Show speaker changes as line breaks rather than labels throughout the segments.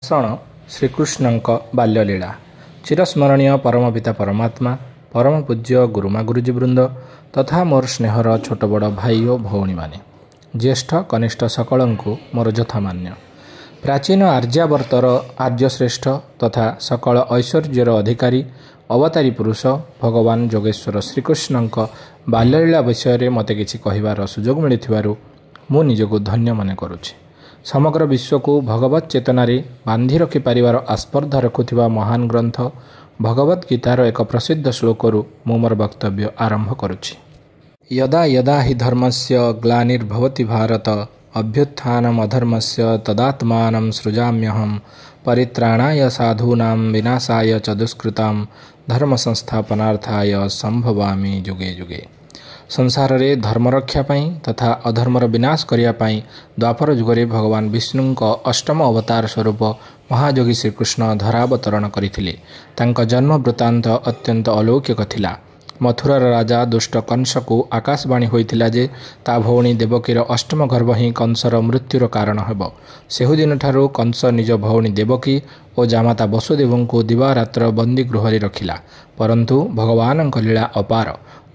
ଷଣ ଶ୍ରୀକୃଷ୍ଣଙ୍କ ବାଲ୍ୟଲୀଳା। ଚିରସ୍ମରଣୀୟ ପରମ ପିତା ପରମାତ୍ମା, ପରମ ପୂଜ୍ୟ ଗୁରୁମା ଗୁରୁଜୀବୃନ୍ଦ ତଥା ମୋର ସ୍ନେହର ଛୋଟ ବଡ଼ ଭାଇ ଓ ଭଉଣୀମାନେ, ଜ୍ୟେଷ୍ଠ କନିଷ୍ଠ ସକଳଙ୍କୁ ମୋର ଯଥାମାନ୍ୟ। ପ୍ରାଚୀନ ଆର୍ଯ୍ୟାବର୍ତ୍ତର ଆର୍ଯ୍ୟଶ୍ରେଷ୍ଠ ତଥା ସକଳ ଐଶ୍ୱର୍ଯ୍ୟର ଅଧିକାରୀ ଅବତାରୀ ପୁରୁଷ ଭଗବାନ ଯୋଗେଶ୍ୱର ଶ୍ରୀକୃଷ୍ଣଙ୍କ ବାଲ୍ୟଲୀଳା ବିଷୟରେ ମୋତେ କିଛି କହିବାର ସୁଯୋଗ ମିଳିଥିବାରୁ ମୁଁ ନିଜକୁ ଧନ୍ୟ ମନେ କରୁଛି। ସମଗ୍ର ବିଶ୍ୱକୁ ଭଗବତ୍ ଚେତନାରେ ବାନ୍ଧି ରଖିପାରିବାର ଆସ୍ପର୍ଦ୍ଧା ରଖୁଥିବା ମହାନ ଗ୍ରନ୍ଥ ଭଗବତ୍ ଗୀତାର ଏକ ପ୍ରସିଦ୍ଧ ଶ୍ଳୋକରୁ ମୁଁ ମୋର ବକ୍ତବ୍ୟ ଆରମ୍ଭ କରୁଛି। ୟଦା ୟଦା ହି ଧର୍ମସ୍ୟ ଗ୍ଲାନିର୍ଭବତି ଭାରତ ଅଭ୍ୟୁତ୍ଥାନମଧର୍ମସ୍ୟ ତଦାତ୍ମାନଂ ସୃଜାମ୍ୟହଂ ପରିତ୍ରାଣାୟ ସାଧୂନାଂ ବିନାଶାୟ ଚ ଦୁଷ୍କୃତାଂ ଧର୍ମ ସଂସ୍ଥାପନାର୍ଥାୟ ସମ୍ଭବାମି ଯୁଗେ ଯୁଗେ। ସଂସାରରେ ଧର୍ମରକ୍ଷା ପାଇଁ ତଥା ଅଧର୍ମର ବିନାଶ କରିବା ପାଇଁ ଦ୍ୱାପର ଯୁଗରେ ଭଗବାନ ବିଷ୍ଣୁଙ୍କ ଅଷ୍ଟମ ଅବତାର ସ୍ୱରୂପ ମହାଯୋଗୀ ଶ୍ରୀକୃଷ୍ଣ ଧରାବତରଣ କରିଥିଲେ। ତାଙ୍କ ଜନ୍ମ ବୃତ୍ତାନ୍ତ ଅତ୍ୟନ୍ତ ଅଲୌକିକ ଥିଲା। ମଥୁରାର ରାଜା ଦୁଷ୍ଟ କଂସକୁ ଆକାଶବାଣୀ ହୋଇଥିଲା ଯେ ତା ଭଉଣୀ ଦେବକୀର ଅଷ୍ଟମ ଗର୍ଭ ହିଁ କଂସର ମୃତ୍ୟୁର କାରଣ ହେବ। ସେହୁଦିନଠାରୁ କଂସ ନିଜ ଭଉଣୀ ଦେବକୀ ଓ ଜାମାତା ବସୁଦେବଙ୍କୁ ଦିବାରାତ୍ର ବନ୍ଦୀ ଗୃହରେ ରଖିଲା। ପରନ୍ତୁ ଭଗବାନଙ୍କ ଲୀଳା ଅପାର।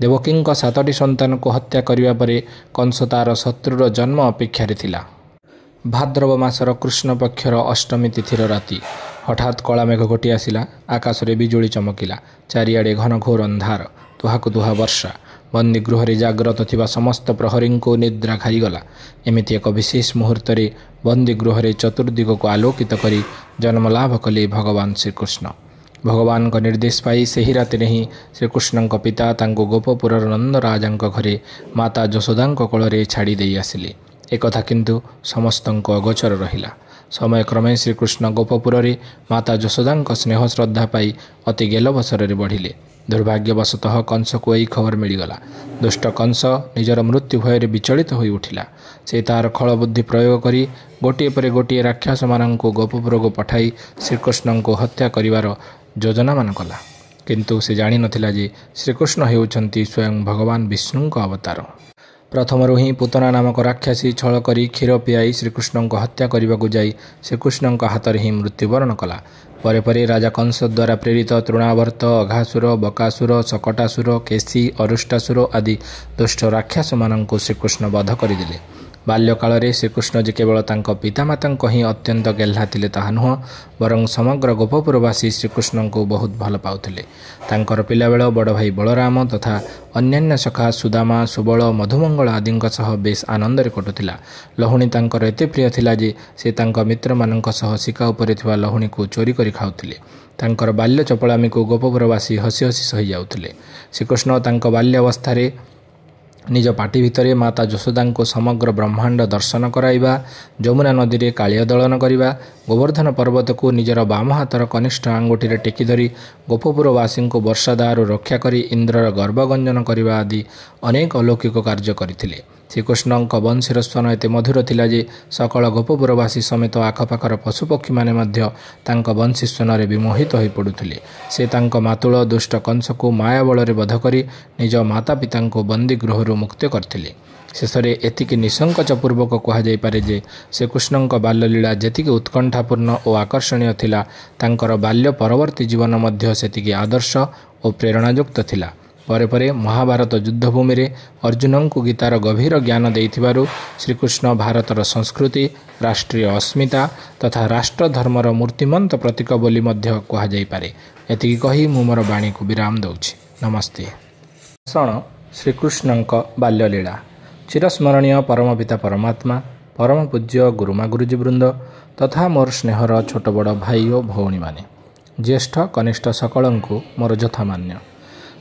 ଦେବକୀଙ୍କ 7ଟି ସନ୍ତାନକୁ ହତ୍ୟା କରିବା ପରେ କଂସ ତାର ଶତ୍ରୁର ଜନ୍ମ ଅପେକ୍ଷାରେ ଥିଲା। ଭାଦ୍ରବ ମାସର କୃଷ୍ଣ ପକ୍ଷର ଅଷ୍ଟମୀ ତିଥିର ରାତି ହଠାତ୍ କଳାମେଘ ଘୋଟି ଆସିଲା। ଆକାଶରେ ବିଜୁଳି ଚମକିଲା। ଚାରିଆଡ଼େ ଘନଘୋର ଅନ୍ଧାର, ତୁହାକୁ ତୁହା ବର୍ଷା। ବନ୍ଦୀ ଗୃହରେ ଜାଗ୍ରତ ଥିବା ସମସ୍ତ ପ୍ରହରୀଙ୍କୁ ନିଦ୍ରା ଘାରିଗଲା। ଏମିତି ଏକ ବିଶେଷ ମୁହୂର୍ତ୍ତରେ ବନ୍ଦୀ ଗୃହରେ ଚତୁର୍ଦିଗକୁ ଆଲୋକିତ କରି ଜନ୍ମଲାଭ କଲେ ଭଗବାନ ଶ୍ରୀକୃଷ୍ଣ। ଭଗବାନଙ୍କ ନିର୍ଦ୍ଦେଶ ପାଇ ସେହି ରାତିରେ ହିଁ ଶ୍ରୀକୃଷ୍ଣଙ୍କ ପିତା ତାଙ୍କୁ ଗୋପପୁରର ନନ୍ଦରାଜାଙ୍କ ଘରେ ମାତା ଯଶୋଦାଙ୍କ କୋଳରେ ଛାଡ଼ି ଦେଇ ଆସିଲେ। ଏକଥା କିନ୍ତୁ ସମସ୍ତଙ୍କୁ ଅଗୋଚର ରହିଲା। ସମୟକ୍ରମେ ଶ୍ରୀକୃଷ୍ଣ ଗୋପପୁରରେ ମାତା ଯଶୋଦାଙ୍କ ସ୍ନେହ ଶ୍ରଦ୍ଧା ପାଇ ଅତି ଗେଲବସରରେ ବଢ଼ିଲେ। ଦୁର୍ଭାଗ୍ୟବଶତଃ କଂସକୁ ଏହି ଖବର ମିଳିଗଲା। ଦୁଷ୍ଟ କଂସ ନିଜର ମୃତ୍ୟୁ ଭୟରେ ବିଚଳିତ ହୋଇ ଉଠିଲା। ସେ ତାହାର ଖଳ ବୁଦ୍ଧି ପ୍ରୟୋଗ କରି ଗୋଟିଏ ପରେ ଗୋଟିଏ ରାକ୍ଷସମାନଙ୍କୁ ଗୋପପୁରକୁ ପଠାଇ ଶ୍ରୀକୃଷ୍ଣଙ୍କୁ ହତ୍ୟା କରିବାର ଯୋଜନାମାନ କଲା। କିନ୍ତୁ ସେ ଜାଣିନଥିଲା ଯେ ଶ୍ରୀକୃଷ୍ଣ ହେଉଛନ୍ତି ସ୍ୱୟଂ ଭଗବାନ ବିଷ୍ଣୁଙ୍କ ଅବତାର। ପ୍ରଥମରୁ ହିଁ ପୁତନା ନାମକ ରାକ୍ଷସୀ ଛଳ କରି କ୍ଷୀର ପିଆଇ ଶ୍ରୀକୃଷ୍ଣଙ୍କୁ ହତ୍ୟା କରିବାକୁ ଯାଇ ଶ୍ରୀକୃଷ୍ଣଙ୍କ ହାତରେ ହିଁ ମୃତ୍ୟୁବରଣ କଲା। ପରେ ପରେ ରାଜା କଂସ ଦ୍ୱାରା ପ୍ରେରିତ ତୃଣାବର୍ତ୍ତ, ଅଘାସୁର, ବକାସୁର, ଶକଟାସୁର, କେଶୀ, ଅରୁଷ୍ଟାସୁର ଆଦି ଦୁଷ୍ଟ ରାକ୍ଷସମାନଙ୍କୁ ଶ୍ରୀକୃଷ୍ଣ ବଧ କରିଦେଲେ। ବାଲ୍ୟକାଳରେ ଶ୍ରୀକୃଷ୍ଣ ଯେ କେବଳ ତାଙ୍କ ପିତାମାତାଙ୍କ ହିଁ ଅତ୍ୟନ୍ତ ଗେହ୍ଲା ଥିଲେ ତାହା ନୁହଁ, ବରଂ ସମଗ୍ର ଗୋପପୁରବାସୀ ଶ୍ରୀକୃଷ୍ଣଙ୍କୁ ବହୁତ ଭଲ ପାଉଥିଲେ। ତାଙ୍କର ପିଲାବେଳ ବଡ଼ ଭାଇ ବଳରାମ ତଥା ଅନ୍ୟାନ୍ୟ ସଖା ସୁଦାମା, ସୁବଳ, ମଧୁମଙ୍ଗଳ ଆଦିଙ୍କ ସହ ବେଶ ଆନନ୍ଦରେ କଟୁଥିଲା। ଲହୁଣୀ ତାଙ୍କର ଏତେ ପ୍ରିୟ ଥିଲା ଯେ ସେ ତାଙ୍କ ମିତ୍ରମାନଙ୍କ ସହ ଶିକା ଉପରେ ଥିବା ଲହୁଣୀକୁ ଚୋରି କରି ଖାଉଥିଲେ। ତାଙ୍କର ବାଲ୍ୟ ଚପଳାମୀକୁ ଗୋପପୁରବାସୀ ହସି ହସି ସହିଯାଉଥିଲେ। ଶ୍ରୀକୃଷ୍ଣ ତାଙ୍କ ବାଲ୍ୟାବସ୍ଥାରେ ନିଜ ପାଟି ଭିତରେ ମାତା ଯଶୋଦାଙ୍କୁ ସମଗ୍ର ବ୍ରହ୍ମାଣ୍ଡ ଦର୍ଶନ କରାଇବା, ଯମୁନା ନଦୀରେ କାଳିଅ ଦଳନ କରିବା, ଗୋବର୍ଦ୍ଧନ ପର୍ବତକୁ ନିଜର ବାମ ହାତର କନିଷ୍ଠ ଆଙ୍ଗୁଠିରେ ଟେକି ଧରି ଗୋପପୁରବାସୀଙ୍କୁ ବର୍ଷା ଦାଉରୁ ରକ୍ଷା କରି ଇନ୍ଦ୍ରର ଗର୍ଭଗଞ୍ଜନ କରିବା ଆଦି ଅନେକ ଅଲୌକିକ କାର୍ଯ୍ୟ କରିଥିଲେ। ଶ୍ରୀକୃଷ୍ଣଙ୍କ ବଂଶୀର ସ୍ୱନ ଏତେ ମଧୁର ଥିଲା ଯେ ସକଳ ଗୋପପୁରବାସୀ ସମେତ ଆଖପାଖର ପଶୁପକ୍ଷୀମାନେ ମଧ୍ୟ ତାଙ୍କ ବଂଶୀ ସ୍ୱନରେ ବିମୋହିତ ହୋଇ ପଡ଼ୁଥିଲେ। ସେ ତାଙ୍କ ମାତୁଳ ଦୁଷ୍ଟ କଂସକୁ ମାୟା ବଳରେ ବଧ କରି ନିଜ ମାତା ପିତାଙ୍କୁ ବନ୍ଦୀ ଗୃହରୁ ମୁକ୍ତ କରିଥିଲେ। ଶେଷରେ ଏତିକି ନିଃସଙ୍କୋଚପୂର୍ବକ କୁହାଯାଇପାରେ ଯେ ଶ୍ରୀକୃଷ୍ଣଙ୍କ ବାଲ୍ୟଲୀଳା ଯେତିକି ଉତ୍କଣ୍ଠାପୂର୍ଣ୍ଣ ଓ ଆକର୍ଷଣୀୟ ଥିଲା, ତାଙ୍କର ବାଲ୍ୟ ପରବର୍ତ୍ତୀ ଜୀବନ ମଧ୍ୟ ସେତିକି ଆଦର୍ଶ ଓ ପ୍ରେରଣାଯୁକ୍ତ ଥିଲା। ପରେ ପରେ ମହାଭାରତ ଯୁଦ୍ଧଭୂମିରେ ଅର୍ଜୁନଙ୍କୁ ଗୀତାର ଗଭୀର ଜ୍ଞାନ ଦେଇଥିବାରୁ ଶ୍ରୀକୃଷ୍ଣ ଭାରତର ସଂସ୍କୃତି, ରାଷ୍ଟ୍ରୀୟ ଅସ୍ମିତା ତଥା ରାଷ୍ଟ୍ରଧର୍ମର ମୂର୍ତ୍ତିମନ୍ତ ପ୍ରତୀକ ବୋଲି ମଧ୍ୟ କୁହାଯାଇପାରେ। ଏତିକି କହି ମୁଁ ମୋର ବାଣୀକୁ ବିରାମ ଦେଉଛି। ନମସ୍ତେ। ଷଣ ଶ୍ରୀକୃଷ୍ଣଙ୍କ ବାଲ୍ୟଲୀଳା। ଚିରସ୍ମରଣୀୟ ପରମ ପିତା ପରମାତ୍ମା, ପରମ ପୂଜ୍ୟ ଗୁରୁମା ଗୁରୁଜୀବୃନ୍ଦ ତଥା ମୋର ସ୍ନେହର ଛୋଟ ବଡ଼ ଭାଇ ଓ ଭଉଣୀମାନେ, ଜ୍ୟେଷ୍ଠ କନିଷ୍ଠ ସକଳଙ୍କୁ ମୋର ଯଥାମାନ୍ୟ।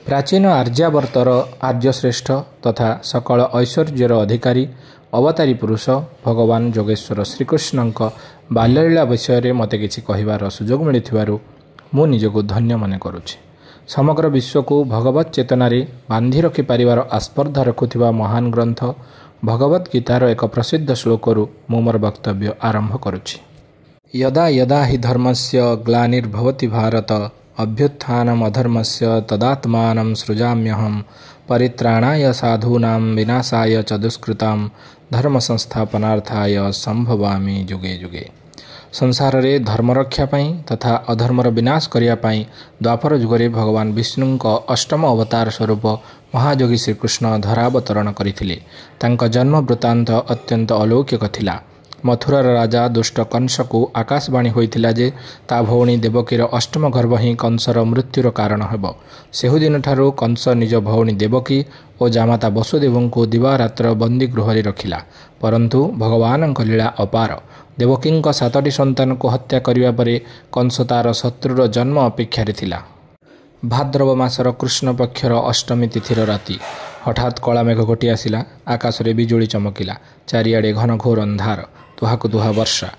ପ୍ରାଚୀନ ଆର୍ଯ୍ୟାବର୍ତ୍ତର ଆର୍ଯ୍ୟଶ୍ରେଷ୍ଠ ତଥା ସକଳ ଐଶ୍ୱର୍ଯ୍ୟର ଅଧିକାରୀ ଅବତାରୀ ପୁରୁଷ ଭଗବାନ ଯୋଗେଶ୍ୱର ଶ୍ରୀକୃଷ୍ଣଙ୍କ ବାଲ୍ୟଲୀଳା ବିଷୟରେ ମୋତେ କିଛି କହିବାର ସୁଯୋଗ ମିଳିଥିବାରୁ ମୁଁ ନିଜକୁ ଧନ୍ୟ ମନେ କରୁଛି। ସମଗ୍ର ବିଶ୍ୱକୁ ଭଗବତ୍ ଚେତନାରେ ବାନ୍ଧି ରଖିପାରିବାର ଆସ୍ପର୍ଦ୍ଧା ରଖୁଥିବା ମହାନ ଗ୍ରନ୍ଥ ଭଗବତ୍ ଗୀତାର ଏକ ପ୍ରସିଦ୍ଧ ଶ୍ଳୋକରୁ ମୁଁ ମୋର ବକ୍ତବ୍ୟ ଆରମ୍ଭ କରୁଛି। ୟଦା ୟଦା ହି ଧର୍ମସ୍ୟ ଗ୍ଲାନିର୍ଭବତି ଭାରତ ଅଭ୍ୟୁତ୍ଥାନମଧର୍ମସ୍ୟ ତଦାତ୍ମାନଂ ସୃଜାମ୍ୟହଂ ପରିତ୍ରାଣାୟ ସାଧୂନାଂ ବିନାଶାୟ ଚ ଦୁଷ୍କୃତାଂ ଧର୍ମ ସଂସ୍ଥାପନାର୍ଥାୟ ସମ୍ଭବାମି ଯୁଗେ ଯୁଗେ। संसार रे धर्मरक्षा पाई तथा अधर्मर विनाश करिया पाई द्वापर जुगरे भगवान विष्णुंक अष्टम अवतार स्वरूप महायोगी श्रीकृष्ण धरावतरण करथिले। तांका जन्म वृत्तांत अत्यंत अलौकिक थिला। मथुरार राजा दुष्ट कंस को आकाशवाणी होइथिला जे ता भौणी देवकीर अष्टम गर्भ ही कंसर मृत्युर कारण हेब। सेहु दिन ठारू कंस निज भौणी देवकी और जामाता वसुदेव को दिवारात्र बंदी गृह रखिला। परंतु भगवान लीला अपार। देवकी 7टी संतान को हत्या करिवा परे कंस तार शत्रुर जन्म अपेक्षा थिला। भाद्रव मासर कृष्ण पक्षर अष्टमी तिथिर राति हठात कला मेघ घोटी आसिला। आकाशरे बिजुली चमकिला। चारिआडे घन घोर अंधार, तुहाकु तुहा वर्षा।